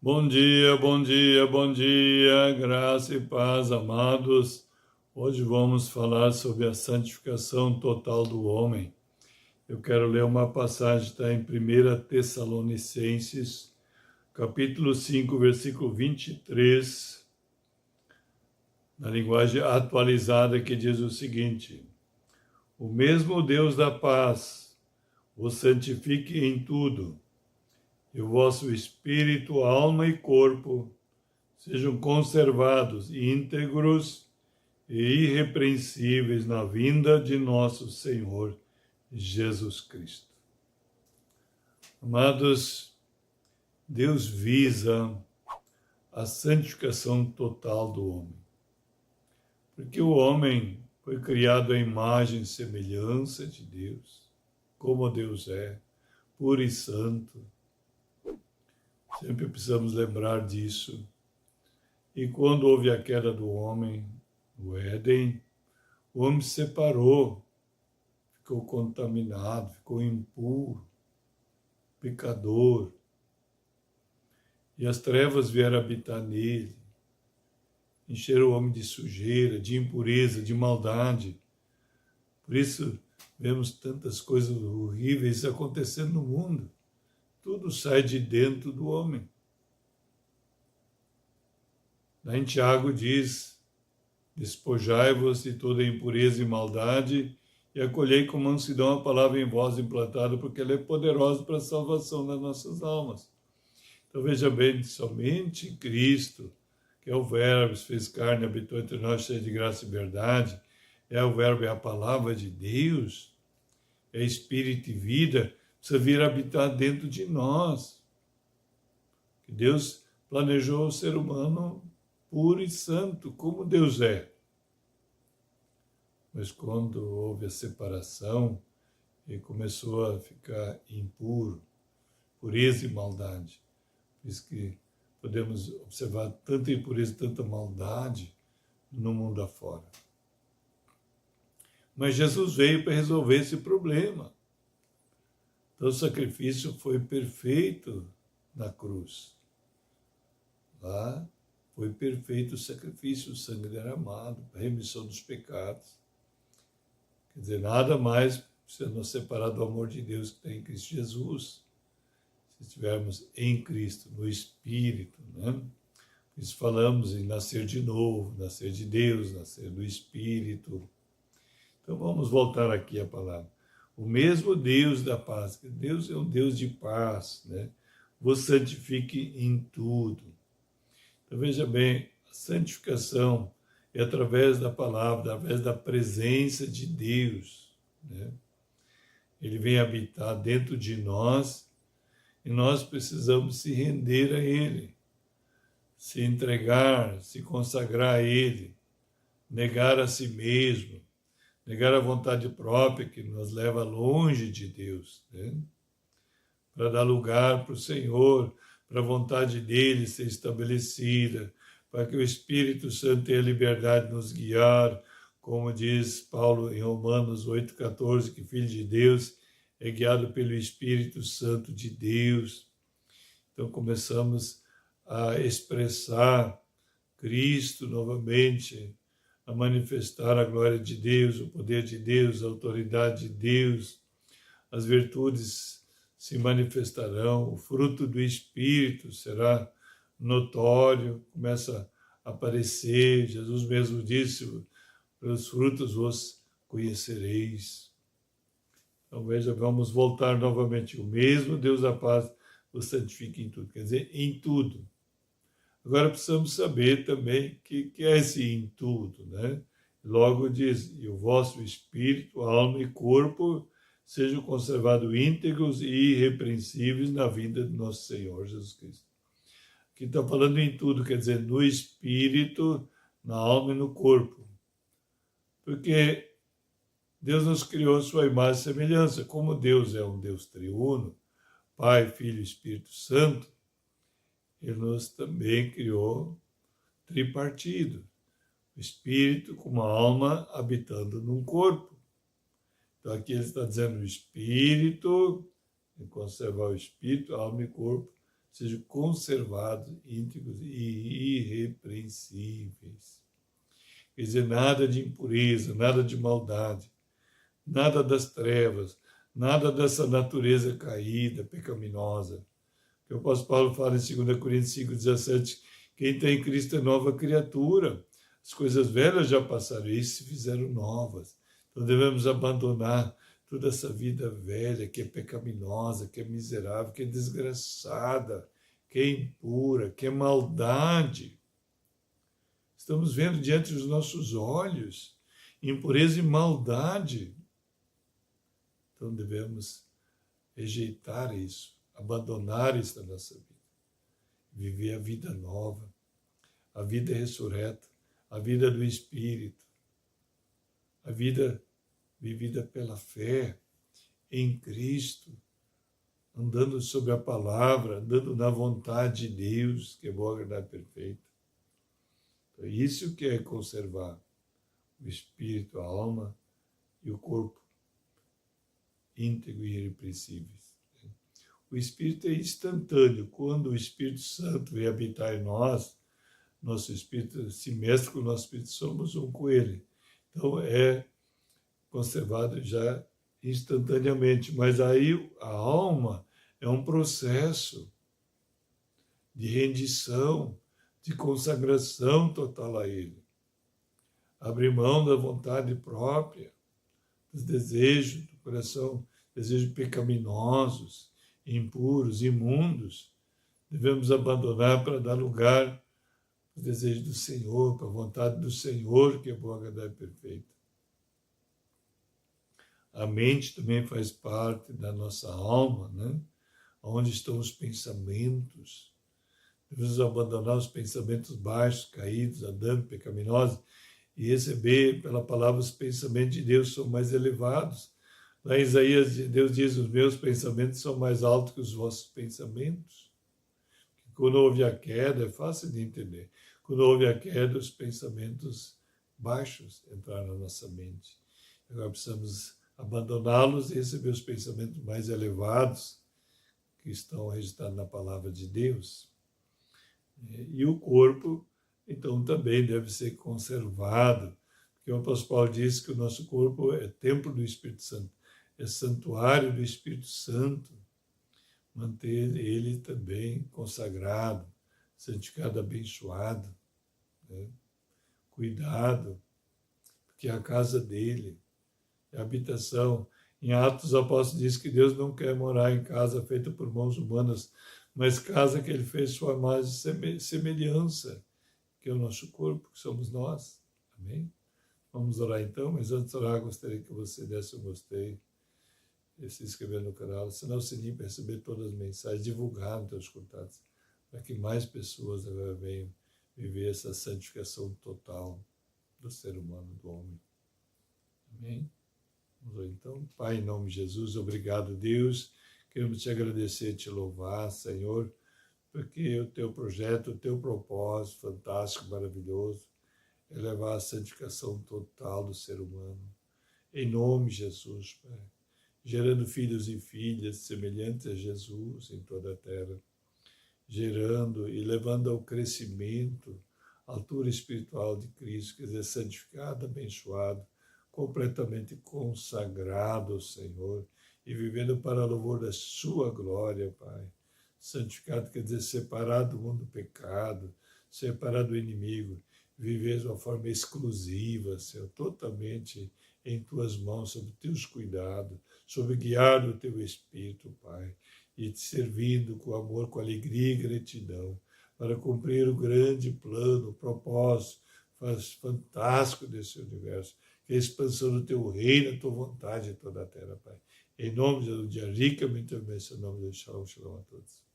Bom dia, bom dia, bom dia, graça e paz, amados. Hoje vamos falar sobre a santificação total do homem. Eu quero ler uma passagem, está em 1 Tessalonicenses, capítulo 5, versículo 23, na linguagem atualizada, que diz o seguinte: O mesmo Deus da paz vos santifique em tudo, e o vosso espírito, alma e corpo sejam conservados íntegros e irrepreensíveis na vinda de nosso Senhor Jesus Cristo. Amados, Deus visa a santificação total do homem, porque o homem foi criado à imagem e semelhança de Deus, como Deus é, puro e santo. Sempre precisamos lembrar disso. E quando houve a queda do homem no Éden, o homem se separou, ficou contaminado, ficou impuro, pecador. E as trevas vieram habitar nele, encheram o homem de sujeira, de impureza, de maldade. Por isso, vemos tantas coisas horríveis acontecendo no mundo. Tudo sai de dentro do homem. Lá em Tiago diz: despojai-vos de toda impureza e maldade e acolhei com mansidão a palavra em vós implantada, porque ela é poderosa para a salvação das nossas almas. Então veja bem, somente Cristo, que é o Verbo, se fez carne, habitou entre nós, cheio de graça e verdade, é o Verbo, é a palavra de Deus, é Espírito e vida, precisa vir habitar dentro de nós. Que Deus planejou o ser humano puro e santo, como Deus é. Mas quando houve a separação, ele começou a ficar impuro, pureza e maldade. Por isso que podemos observar tanta impureza, tanta maldade no mundo afora. Mas Jesus veio para resolver esse problema. Então o sacrifício foi perfeito na cruz. Lá foi perfeito o sacrifício, o sangue derramado, a remissão dos pecados. Quer dizer, nada mais precisa nos separar do amor de Deus que tem em Cristo Jesus. Se estivermos em Cristo, no Espírito, né? Por isso falamos em nascer de novo, nascer de Deus, nascer do Espírito. Então vamos voltar aqui à palavra. O mesmo Deus da paz, que Deus é um Deus de paz, né? Vos santifique em tudo. Então veja bem, a santificação é através da palavra, através da presença de Deus, né? Ele vem habitar dentro de nós e nós precisamos se render a Ele, se entregar, se consagrar a Ele, negar a si mesmo, negar a vontade própria que nos leva longe de Deus, né? Para dar lugar para o Senhor, para a vontade dEle ser estabelecida, para que o Espírito Santo tenha liberdade de nos guiar, como diz Paulo em Romanos 8,14, que Filho de Deus é guiado pelo Espírito Santo de Deus. Então começamos a expressar Cristo novamente, a manifestar a glória de Deus, o poder de Deus, a autoridade de Deus, as virtudes se manifestarão, o fruto do Espírito será notório, começa a aparecer. Jesus mesmo disse: pelos frutos vos conhecereis. Então veja, vamos voltar novamente. O mesmo Deus da paz vos santifique em tudo, quer dizer, em tudo. Agora precisamos saber também o que é esse em tudo, né? Logo diz: e o vosso espírito, alma e corpo sejam conservados íntegros e irrepreensíveis na vinda de nosso Senhor Jesus Cristo. Aqui está falando em tudo, quer dizer, no espírito, na alma e no corpo. Porque Deus nos criou sua imagem e semelhança. Como Deus é um Deus triuno, Pai, Filho e Espírito Santo, Ele nos também criou tripartido. O espírito com uma alma habitando num corpo. Então aqui ele está dizendo o espírito, conservar o espírito, alma e corpo, sejam conservados, íntegros e irrepreensíveis. Quer dizer, nada de impureza, nada de maldade, nada das trevas, nada dessa natureza caída, pecaminosa. O apóstolo Paulo fala em 2 Coríntios 5,17, quem tem Cristo é nova criatura. As coisas velhas já passaram e se fizeram novas. Então devemos abandonar toda essa vida velha que é pecaminosa, que é miserável, que é desgraçada, que é impura, que é maldade. Estamos vendo diante dos nossos olhos impureza e maldade. Então devemos rejeitar isso, abandonar isso da nossa vida, viver a vida nova, a vida ressurreta, a vida do Espírito, a vida vivida pela fé em Cristo, andando sobre a palavra, andando na vontade de Deus, que é boa, agradável e perfeita. Então, isso que é conservar o espírito, a alma e o corpo íntegro e irrepreensíveis. O espírito é instantâneo. Quando o Espírito Santo vem habitar em nós, nosso espírito se mescla com o nosso espírito, somos um com ele. Então é conservado já instantaneamente, mas aí a alma é um processo de rendição, de consagração total a ele. Abrir mão da vontade própria, dos desejos do coração, desejos pecaminosos, impuros, imundos, devemos abandonar para dar lugar aos desejos do Senhor, para a vontade do Senhor, que é boa, agradável e perfeita. A mente também faz parte da nossa alma, né? Onde estão os pensamentos. Devemos abandonar os pensamentos baixos, caídos, adâmicos, pecaminosos, e receber pela palavra os pensamentos de Deus são mais elevados. Lá em Isaías, Deus diz, os meus pensamentos são mais altos que os vossos pensamentos. Quando houve a queda, é fácil de entender. Quando houve a queda, os pensamentos baixos entraram na nossa mente. Agora precisamos abandoná-los e receber os pensamentos mais elevados que estão registrados na palavra de Deus. E o corpo, então, também deve ser conservado, porque o apóstolo Paulo diz que o nosso corpo é templo do Espírito Santo, é santuário do Espírito Santo. Manter ele também consagrado, santificado, abençoado, né? Cuidado, porque é a casa dele, é a habitação. Em Atos, o apóstolo diz que Deus não quer morar em casa feita por mãos humanas, mas casa que ele fez sua imagem e semelhança, que é o nosso corpo, que somos nós. Amém? Vamos orar então, mas antes de orar, gostaria que você desse um gostei, e se inscrever no canal, assinar o sininho para receber todas as mensagens, divulgar nos teus contatos, para que mais pessoas agora venham viver essa santificação total do ser humano, do homem. Amém? Vamos lá então. Pai, em nome de Jesus, obrigado, Deus. Queremos te agradecer, te louvar, Senhor, porque o teu projeto, o teu propósito fantástico, maravilhoso, é levar a santificação total do ser humano. Em nome de Jesus, Pai. Gerando filhos e filhas semelhantes a Jesus em toda a terra, gerando e levando ao crescimento, à altura espiritual de Cristo, quer dizer, santificado, abençoado, completamente consagrado ao Senhor e vivendo para louvor da sua glória, Pai. Santificado quer dizer separado do mundo do pecado, separado do inimigo, viver de uma forma exclusiva, Senhor, totalmente em tuas mãos, sob teus cuidados, sob guiar do teu Espírito, Pai, e te servindo com amor, com alegria e gratidão, para cumprir o grande plano, o propósito fantástico desse universo, que é a expansão do teu reino, a tua vontade em toda a terra, Pai. Em nome de Jesus, ricamente, em nome de Shalom, shalom a todos.